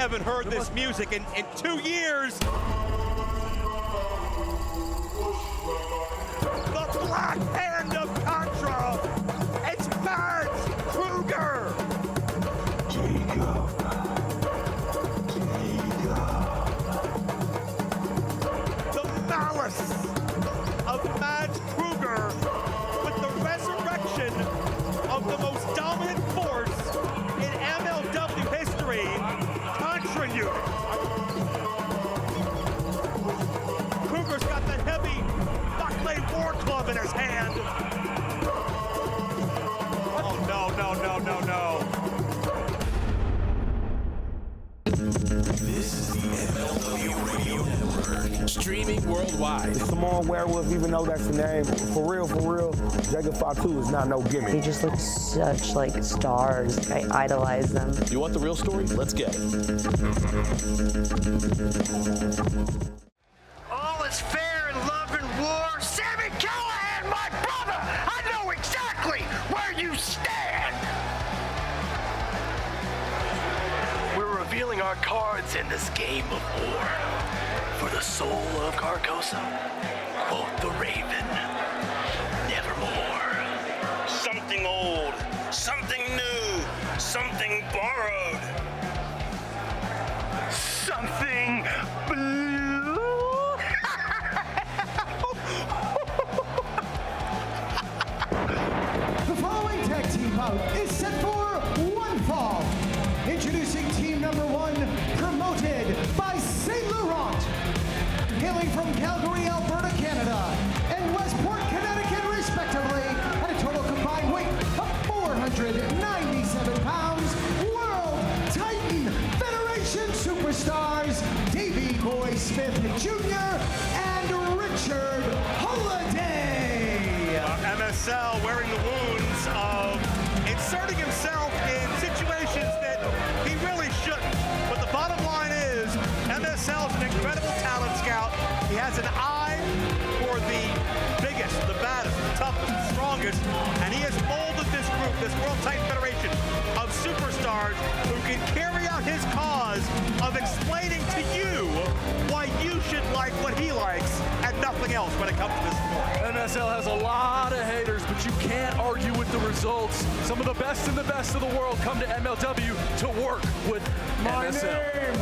haven't heard this music in 2 years. The Black Hand of Contra. It's Matt Kruger. The malice of Matt Kruger with the resurrection of the most dominant force in MLW history, Contra Unit. Kruger's got the heavy Buckley War Club in his hand. Oh, no. This is the MLW Radio Network, streaming worldwide. Simone Werewolf, even though that's the name, for real, Jacob Fatu is not no gimmick. They just look such like stars. I idolize them. You want the real story? Let's get it. All is fair in love and war. Sammy Callahan, my brother! I know exactly where you stand! We're revealing our cards in this game of war. For the soul of Carcosa, quote the Raven, nevermore. Something old, something new, something borrowed. Something blue. The following tag team bout is set for one fall. Introducing team number one, promoted by St. Laurent, hailing from Calgary, Alberta, Canada, and Westport, Connecticut, respectively, at a total combined weight of 497 pounds. World Titan Federation superstars Davey Boy Smith Jr. and Richard Holiday. MSL wearing the wounds of inserting himself in situations that he really shouldn't. But the bottom line is, MSL is an incredible talent scout. He has an eye for the biggest, the baddest, the toughest, the strongest, and he has molded this group, this World Titan Federation of superstars who can carry out his cause of explaining to you why you should like what he likes and nothing else when it comes to this sport. MSL has a lot of haters, but you can't argue with the results. Some of the best and the best of the world come to MLW to work with My MSL. name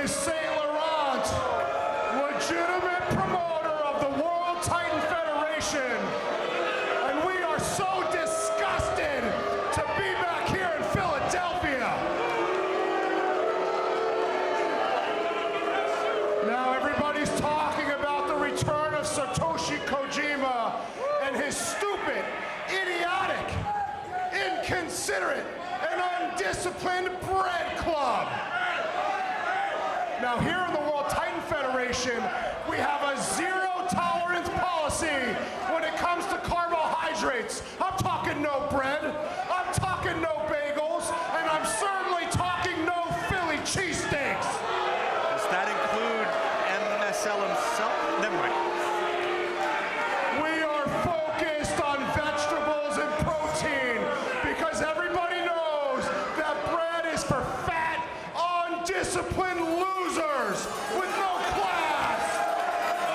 is St. Laurent, legitimate promoter of the World Titan Federation, and we are so disgusted to be back here in Philadelphia. Now everybody's talking about the return of Satoshi Kojima and his stupid, idiotic, inconsiderate, and undisciplined bread club. Now here in the World Titan Federation, we have a zero tolerance policy when it comes to carbohydrates. I'm talking no bread, I'm talking no bagels, and I'm certainly talking no Philly cheesesteaks. Does that include MSL himself? Never mind. We are focused on vegetables and protein because everybody knows that bread is for fat, undisciplined losers with no class.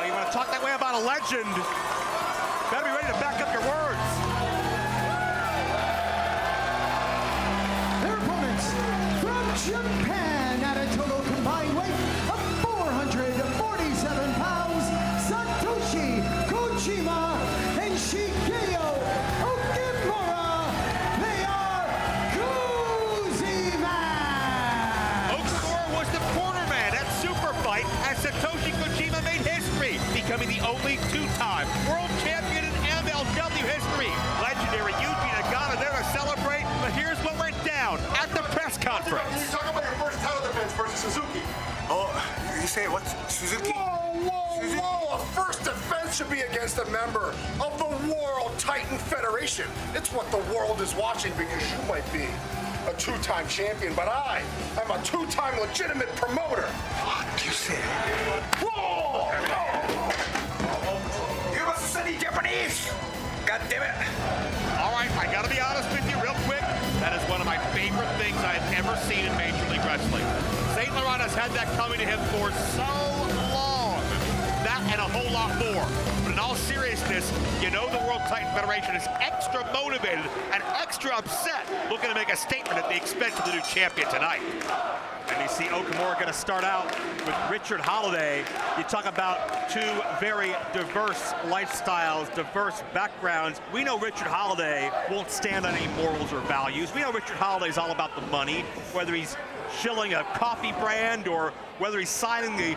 You want to talk that way about a legend? Better be ready to back up your words. Their opponents from Japan at a total combined weight of 447 pounds, Satoshi Kojima and Shigeo Okimura. They are Cozymax. Okimura was the cornerman at Super Fight as Satoshi Kojima made history, becoming the only two-time world champion in MLW history. Legendary Yuji Nagata there to celebrate, but here's what went down at the press conference. You're talking about your first title defense versus Suzuki. Oh, you say what? Suzuki? Whoa! A first defense should be against a member of the World Titan Federation. It's what the world is watching because you might be a two-time champion, but I am a two-time legitimate promoter. What you say? Whoa! You must study Japanese. God damn it! All right, I gotta be honest with you real quick. That is one of my favorite things I've ever seen in Major League Wrestling. St. Laurent has had that coming to him for so long. That and a whole lot more. But in all seriousness, you know the World Titan Federation is extra motivated and extra upset, looking to make a statement at the expense of the new champion tonight. And you see Okamura going to start out with Richard Holiday. You talk about two very diverse lifestyles, diverse backgrounds. We know Richard Holiday won't stand on any morals or values. We know Richard Holiday is all about the money, whether he's shilling a coffee brand or whether he's signing the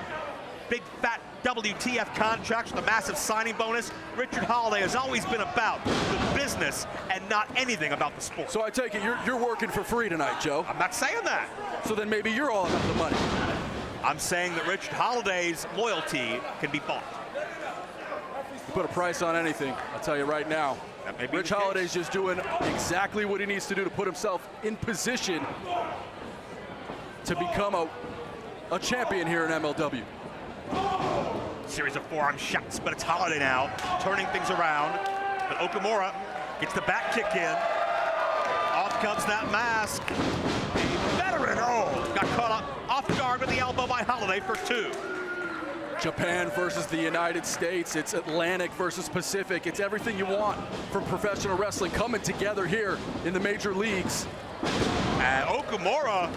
big fat WTF contracts with a massive signing bonus. Richard Holiday has always been about the business and not anything about the sport. So I take it you're working for free tonight, Joe? I'm not saying that. So then maybe you're all about the money. I'm saying that Richard Holiday's loyalty can be bought. Put a price on anything, I'll tell you right now. Rich Holiday's just doing exactly what he needs to do to put himself in position to become a champion here in MLW. Series of forearm shots, but it's Holiday now, turning things around. But Okamura gets the back kick in. Off comes that mask. A veteran, got caught off guard with the elbow by Holiday for two. Japan versus the United States. It's Atlantic versus Pacific. It's everything you want from professional wrestling coming together here in the major leagues. And Okamura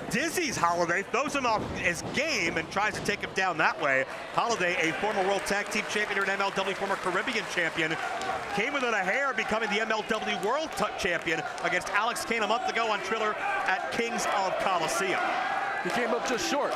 dizzies Holiday, throws him off his game and tries to take him down that way. Holiday, a former World Tag Team Champion and MLW, former Caribbean Champion, came within a hair becoming the MLW World Champion against Alex Kane a month ago on Triller at Kings of Coliseum. He came up just short.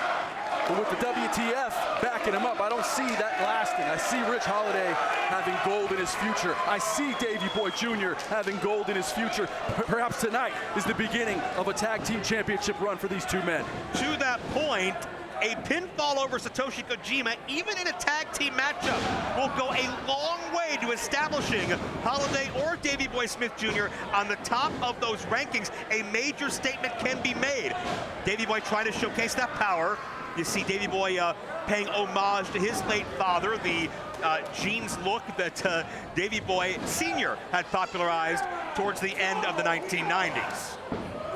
But with the WTF backing him up, I don't see that lasting. I see Rich Holiday having gold in his future. I see Davey Boy Jr. having gold in his future. Perhaps tonight is the beginning of a tag team championship run for these two men. To that point, a pinfall over Satoshi Kojima, even in a tag team matchup, will go a long way to establishing Holiday or Davey Boy Smith Jr. on the top of those rankings. A major statement can be made. Davey Boy trying to showcase that power. You see Davey Boy paying homage to his late father, the jeans look that Davey Boy Sr. had popularized towards the end of the 1990s.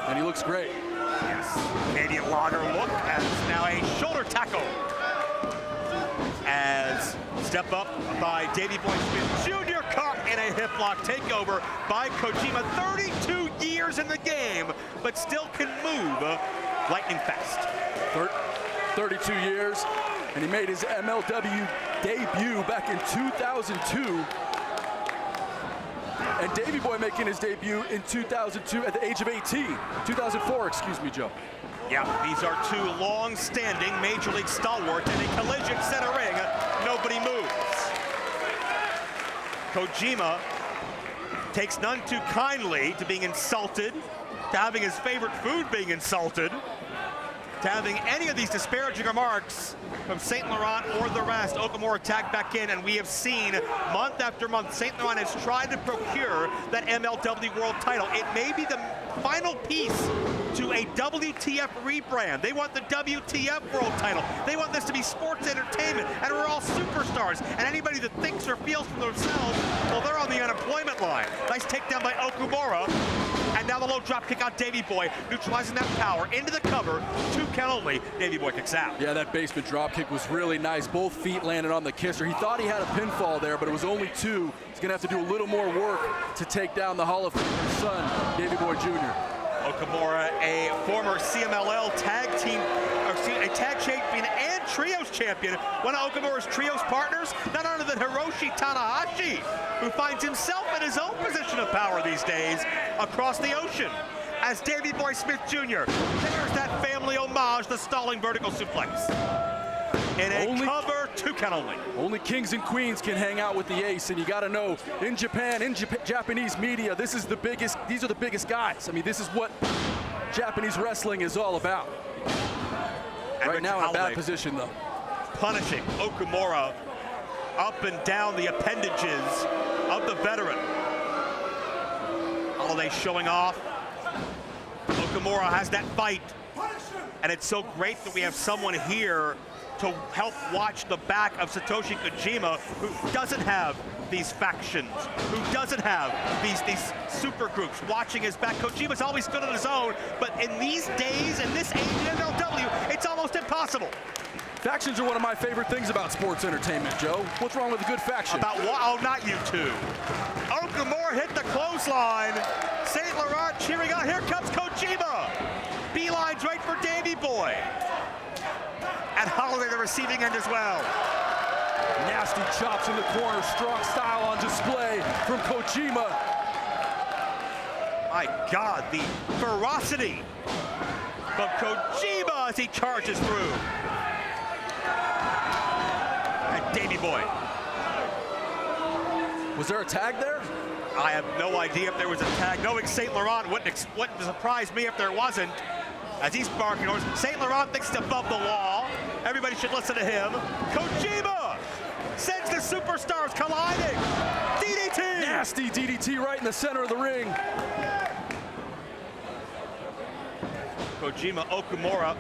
And he looks great. Yes, Canadian lager look as now a shoulder tackle. As step up by Davey Boy Smith Jr. caught in a hip lock takeover by Kojima. 32 years in the game, but still can move lightning fast. 32 years, and he made his MLW debut back in 2002. And Davey Boy making his debut in 2002 at the age of 18. 2004, excuse me, Joe. Yeah, these are two long-standing Major League stalwarts in a collision center ring. Nobody moves. Kojima takes none too kindly to being insulted, to having his favorite food being insulted, to having any of these disparaging remarks from St. Laurent or the rest. Okamura tagged back in, and we have seen month after month, St. Laurent has tried to procure that MLW World title. It may be the final piece to a WTF rebrand. They want the WTF World title. They want this to be sports entertainment, and we're all superstars. And anybody that thinks or feels for themselves, well, they're on the unemployment line. Nice takedown by Okamura. And now the low drop kick on Davey Boy, neutralizing that power into the cover. 2 count only. Davey Boy kicks out. Yeah, that basement drop kick was really nice. Both feet landed on the kisser. He thought he had a pinfall there, but it was only 2. He's going to have to do a little more work to take down the Hall of Famer's son, Davey Boy Jr. Okamura, a former CMLL tag team, a tag champion and trios champion. One of Okamura's trios partners, none other than Hiroshi Tanahashi, who finds himself in his own position of power these days across the ocean. As Davey Boy Smith Jr. There's that family homage, the stalling vertical suplex. In a cover, 2 count only. Only kings and queens can hang out with the ace, and you got to know, in Japan, Japanese media, these are the biggest guys. I mean, this is what Japanese wrestling is all about. And right now in a bad position, though. Punishing Okamura up and down the appendages of the veteran. Holiday showing off. Okamura has that fight. And it's so great that we have someone here to help watch the back of Satoshi Kojima, who doesn't have these factions, who doesn't have these super groups watching his back. Kojima's always stood on his own, but in these days, in this age in MLW, it's almost impossible impossible. Factions are one of my favorite things about sports entertainment, Joe. What's wrong with a good faction? About what? Oh, not you two. Okamura hit the clothesline. St. Laurent cheering on. Here comes Kojima. Beelines right for Davey Boy. And Holiday the receiving end as well. Nasty chops in the corner, strong style on display from Kojima. My God, the ferocity from Kojima as he charges through. And Davey Boy. Was there a tag there? I have no idea if there was a tag. Knowing St. Laurent wouldn't surprise me if there wasn't. As he's barking orders, St. Laurent thinks it's above the law. Everybody should listen to him. Kojima sends the superstars colliding. DDT! Nasty DDT right in the center of the ring. Kojima, Okamura.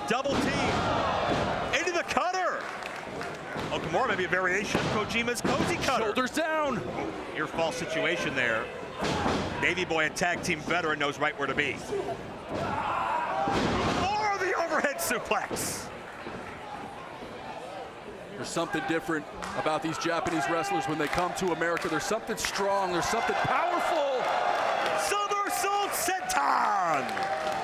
Double team. Into the cutter. Okamura may be a variation of Kojima's cozy cutter. Shoulders down. Near fall situation there. Davey Boy, a tag team veteran, knows right where to be. More of the overhead suplex. There's something different about these Japanese wrestlers when they come to America. There's something strong. There's something powerful. Somersault senton.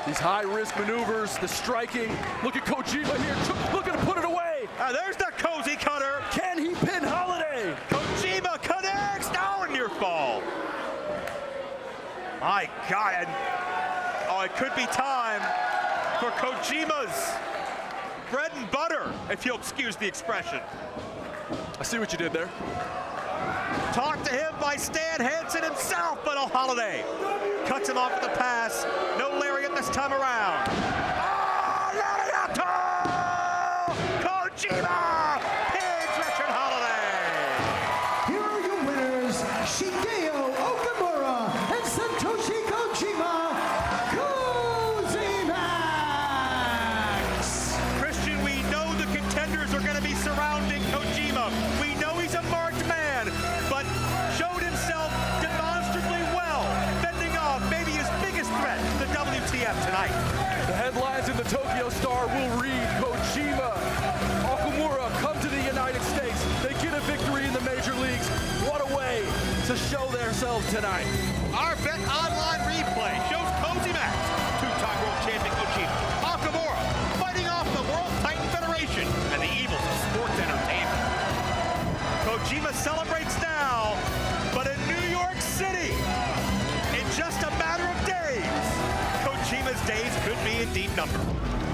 These high-risk maneuvers, the striking. Look at Kojima here, looking to put it away. There's the cozy cutter. Can he pin Holiday? Kojima connects. Oh, near fall. My God, and it could be time for Kojima's bread and butter, if you'll excuse the expression. I see what you did there. Talked to him by Stan Hansen himself, but Holiday cuts him off at the pass. No lariat this time around. Oh, lariato! Kojima pins Richard Holiday. Here are your winners, Shigeo Okamura and Satoshi Kojima. Cozymax! Christian, we know the contenders are going to be surrounding Kojima. We know he's a marked man, but showed himself demonstrably well, fending off maybe his biggest threat, the WTF tonight. The headlines in the Tokyo Star will read Kojima, Okamura come to the United States. They get a victory in the major leagues. What a way to show themselves tonight. Our Betonline replay shows Cozymax, two-time world champion Kojima, Okamura fighting off the World Titan Federation and the evils of sports entertainment. Kojima celebrates now, but in New York City, in just a matter of days, Kojima's days could be indeed numbered.